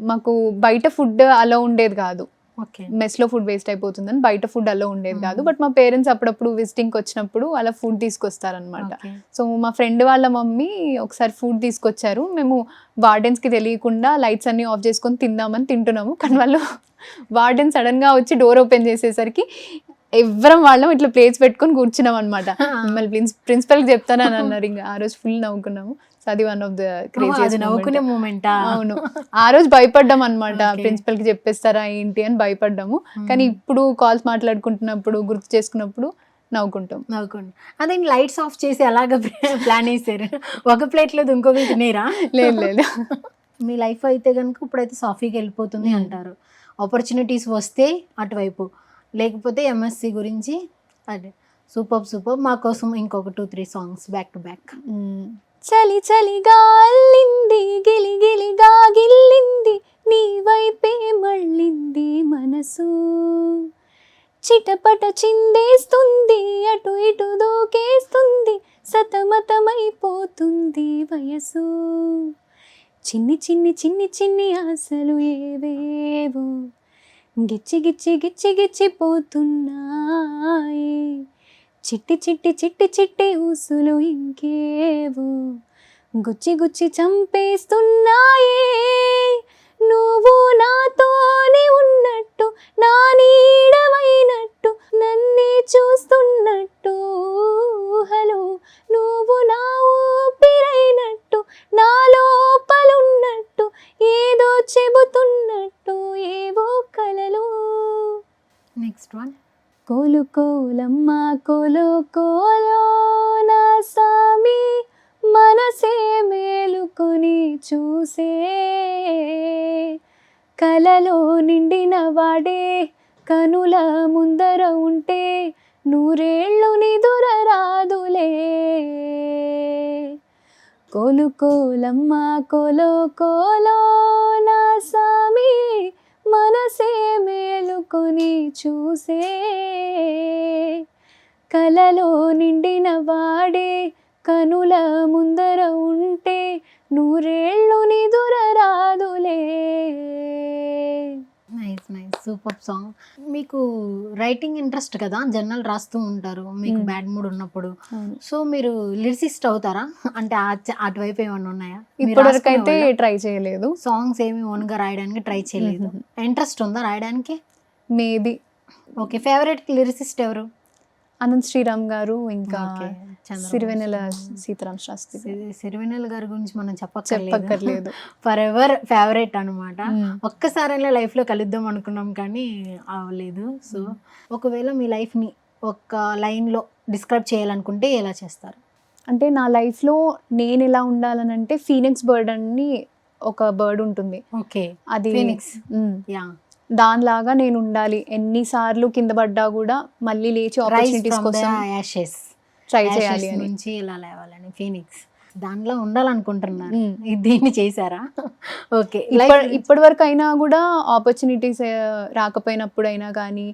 S3: మాకు బయట ఫుడ్ అలా ఉండేది కాదు.
S2: ఓకే.
S3: మెస్లో ఫుడ్ వేస్ట్ అయిపోతుందని బయట ఫుడ్ అలా ఉండేది కాదు. బట్ మా పేరెంట్స్ అప్పుడప్పుడు విజిటింగ్కి వచ్చినప్పుడు అలా ఫుడ్ తీసుకొస్తారనమాట. సో మా ఫ్రెండ్ వాళ్ళ మమ్మీ ఒకసారి ఫుడ్ తీసుకొచ్చారు. మేము వార్డెన్స్కి తెలియకుండా లైట్స్ అన్నీ ఆఫ్ చేసుకొని తిందామని తింటున్నాము. కానీ వాళ్ళు వార్డెన్ సడన్గా వచ్చి డోర్ ఓపెన్ చేసేసరికి ఎవరం వాళ్ళం ఇట్లా ప్లేట్స్ పెట్టుకొని కూర్చున్నాం అనమాట. మిమ్మల్ని ప్రిన్సిపల్కి చెప్తానని అన్నారు. ఇంకా ఆ రోజు ఫుల్ నవ్వుకున్నాము. సో అది వన్ ఆఫ్ ద క్రేజియస్ట్
S2: నవ్వుకునే మూమెంటా?
S3: అవును. ఆ రోజు భయపడ్డాం అనమాట, ప్రిన్సిపల్కి చెప్పేస్తారా ఏంటి అని భయపడ్డాము. కానీ ఇప్పుడు కాల్స్ మాట్లాడుకుంటున్నప్పుడు గుర్తు చేసుకున్నప్పుడు నవ్వుకుంటాం.
S2: అదే లైట్స్ ఆఫ్ చేసి అలాగ ప్లాన్ వేసారు. ఒక ప్లేట్లో ఇంకొక తినేరా?
S3: లేదు.
S2: మీ లైఫ్ అయితే కనుక ఇప్పుడైతే సాఫీగా వెళ్ళిపోతుంది అంటారు. ఆపర్చునిటీస్ వస్తే అటువైపు, లేకపోతే ఎంఎస్సి గురించి. అదే సూపర్. మా కోసం ఇంకొక 2-3 సాంగ్స్ బ్యాక్ టు బ్యాక్.
S3: చలి చలిగా అల్లింది, గిలి గిలిగా గిల్లింది, నీ వైపే మళ్ళింది మనసు, చిటపట చిందేస్తుంది, అటు ఇటు దూకేస్తుంది, సతమతమైపోతుంది వయసు, చిన్ని చిన్ని చిన్ని చిన్ని ఆశలు ఏవేవో గిచ్చి గిచ్చి గిచ్చి గిచ్చిపోతున్నాయి, చిట్టి చిట్టి చిట్టి చిట్టి ఊసులు ఇంకేవో గుచ్చి గుచ్చి చంపేస్తున్నాయే, నువ్వు నాతోనే ఉన్నట్టు, నా నీడవైనట్టు, నన్నే చూస్తున్నట్టు, హలో నువ్వు నా ఊపిరైనట్టు, నా లోపలున్నట్టు, ఏదో చెబుతున్నట్టు, ఏవో కలలు.
S2: Next one.
S3: కోలు కోలమ్మ కోలో కోలో నా సామి, మనసే మేలుకొని చూసే, కలలో నిండిన వాడే కనుల ముందర ఉంటే, నూరేళ్ళు నిదురరాదులే కోలు కోలమ్మ కోలో కోలో నా సామి మనసే మేలుకొని చూసే కలలో నిండిన వాడే కనుల ముందర ఉంటే నూరేళ్ళు నిదురరాదులే.
S2: Nice nice super song. మీకు రైటింగ్ ఇంట్రెస్ట్ కదా, జర్నల్ రాస్తూ ఉంటారు మీకు బ్యాడ్ మూడ్ ఉన్నప్పుడు. సో మీరు లిరిసిస్ట్ అవుతారా? అంటే అటువైపు ఏమన్నా ఉన్నాయా?
S3: ఇప్పటివరకు అయితే ట్రై చేయలేదు.
S2: సాంగ్స్ ఏమి ఓన్గా రాయడానికి ట్రై చేయలేదు. ఇంట్రెస్ట్ ఉందా రాయడానికి?
S3: మేబీ.
S2: ఓకే, ఫేవరెట్ లిరిసిస్ట్ ఎవరు?
S3: అనంత్ శ్రీరామ్ గారు, ఇంకా సిరివెన్నెల సీతారాం శాస్త్రి.
S2: సిరివెన్నెల గారి గురించి మనం
S3: చెప్పక్కర్లేదు.
S2: ఫర్ ఎవర్ ఫేవరెట్ అనమాట. ఒక్కసారైనా లైఫ్ లో కలుద్దాం అనుకున్నాం కానీ అవ్వలేదు. సో ఒకవేళ మీ లైఫ్ ని ఒక లైన్ లో డిస్క్రైబ్ చేయాలనుకుంటే ఎలా చేస్తారు?
S3: అంటే నా లైఫ్ లో నేను ఎలా ఉండాలనంటే ఫీనిక్స్ బర్డ్ అని ఒక బర్డ్ ఉంటుంది.
S2: ఓకే,
S3: అది
S2: ఫీనిక్స్. యా,
S3: దానిలాగా నేను ఉండాలి. ఎన్నిసార్లు కింద పడ్డా కూడా మళ్ళీ లేచి ఆపర్చునిటీస్ కోసం ట్రై చేయాలి అని.
S2: నుంచి ఇలా లేవాలని ఫీనిక్స్ దానిలో ఉండాలనుకుంటున్నారు. దీన్ని చేశారా? ఓకే,
S3: ఇప్పటి వరకు అయినా కూడా ఆపర్చునిటీస్ రాకపోయినప్పుడైనా కానీ,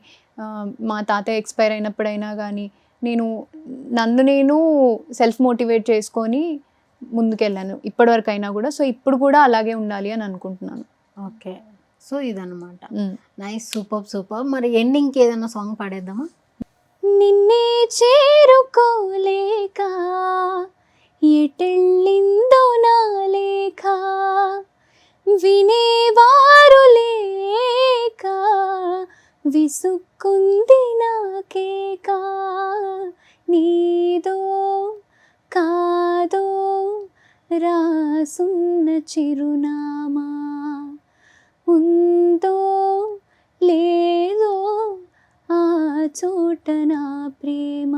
S3: మా తాతయ్య ఎక్స్పైర్ అయినప్పుడైనా కానీ నన్ను నేను సెల్ఫ్ మోటివేట్ చేసుకొని ముందుకెళ్ళాను ఇప్పటి వరకు అయినా కూడా. సో ఇప్పుడు కూడా అలాగే ఉండాలి అని అనుకుంటున్నాను.
S2: ఓకే, సో ఇదన్నమాట. Nice, super super. మరి ఎండింగ్కి ఏదైనా సాంగ్ పాడేద్దామా?
S3: నిన్నే చేరుకోలేక ఎటెళ్ళిందో నా లేఖ, వినేవారు లేక విసుక్కుంది నాకేక, నీదో కాదో రాసున్న చిరునామా, ఉందో లేదో ఆ చోట నా ప్రేమ,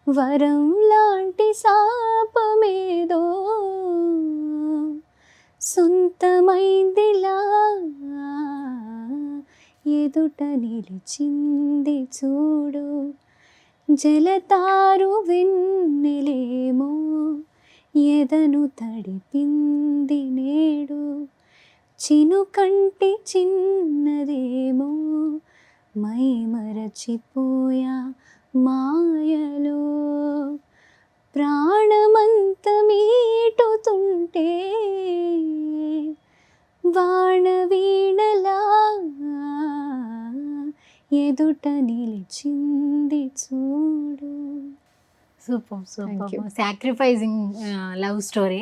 S3: వరం లాంటి శాపమేదో సొంతమైందిలా ఎదుట నిలిచింది చూడు, జలతారు వెన్నెలేమో ఎదను తడిపింది నేడు, చినుకంటి చిన్నదేమో మై మరచిపోయా మాయలో, ప్రాణమంత మీటుతుంటే వాన వీణలా ఎదుట నిలిచింది చూడు.
S2: Super super. Sacrificing love story,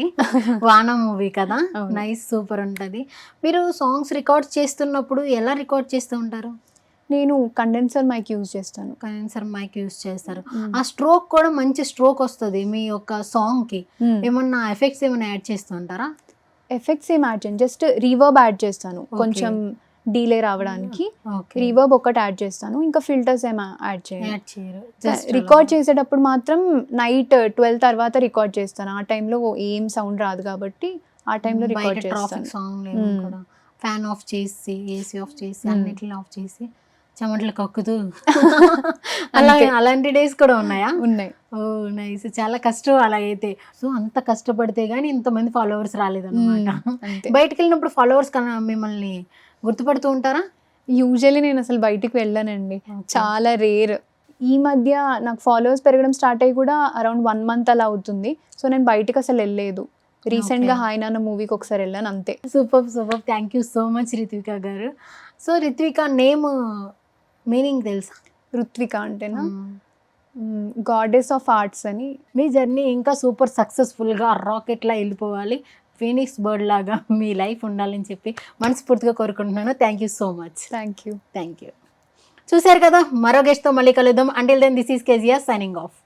S2: వానా మూవీ కదా. నైస్, సూపర్ ఉంటుంది. మీరు సాంగ్స్ రికార్డ్ చేస్తున్నప్పుడు ఎలా రికార్డ్ చేస్తూ ఉంటారు?
S3: నేను కండెన్సర్ మైక్ యూజ్ చేస్తాను.
S2: కండెన్సర్ మైక్ యూజ్ చేస్తారు. ఆ స్ట్రోక్ కూడా మంచి స్ట్రోక్ వస్తుంది మీ యొక్క సాంగ్ కి. ఏమన్నా ఎఫెక్ట్స్ ఏమైనా యాడ్ చేస్తూ ఉంటారా?
S3: ఎఫెక్ట్స్ ఏం యాడ్ చేయను, జస్ట్ రీవర్బ్ యాడ్ చేస్తాను కొంచెం డీలే రావడానికి. రీవర్బ్ ఒకటి యాడ్ చేస్తాను, ఇంకా ఫిల్టర్స్ ఏం యాడ్ చేయను. రికార్డ్ చేసేటప్పుడు మాత్రం నైట్ 12 తర్వాత రికార్డ్ చేస్తాను. ఆ టైంలో ఏం సౌండ్ రాదు కాబట్టి ఆ టైంలో రికార్డ్ చేస్తాను.
S2: ఫ్యాన్ ఆఫ్ చేసి, ఏసీ ఆఫ్ చేసి, అన్నిటిని ఆఫ్ చేసి చెమటలు కక్కుతూ అలాంటి డేస్ కూడా ఉన్నాయా?
S3: ఉన్నాయి.
S2: ఓ నైస్, చాలా కష్టం అలా అయితే. సో అంత కష్టపడితే గానీ ఇంతమంది ఫాలోవర్స్ రాలేదన్నమాట. బయటకు వెళ్ళినప్పుడు ఫాలోవర్స్ మిమ్మల్ని గుర్తుపడుతూ ఉంటారా?
S3: యూజువల్లీ నేను అసలు బయటికి వెళ్ళానండి, చాలా రేర్. ఈ మధ్య నాకు ఫాలోవర్స్ పెరగడం స్టార్ట్ అయ్యి కూడా అరౌండ్ 1 month అలా అవుతుంది. సో నేను బయటికి అసలు వెళ్ళలేదు. రీసెంట్ గా హాయ్ నాన్న మూవీకి ఒకసారి వెళ్ళాను అంతే.
S2: Super super, thank you so much Ritvika గారు. సో రిత్విక నేమ్ మీనింగ్ తెలుసా?
S3: రుత్విక అంటేనా గాడెస్ ఆఫ్ ఆర్ట్స్ అని.
S2: మీ జర్నీ ఇంకా సూపర్ సక్సెస్ఫుల్గా రాకెట్లా వెళ్ళిపోవాలి, ఫీనిక్స్ బర్డ్ లాగా మీ లైఫ్ ఉండాలని చెప్పి మనస్ఫూర్తిగా కోరుకుంటున్నాను. Thank you so much.
S3: Thank you.
S2: చూశారు కదా, మరో గెస్ట్తో మళ్ళీ కలుద్దాం. Until then this is Kezia signing of.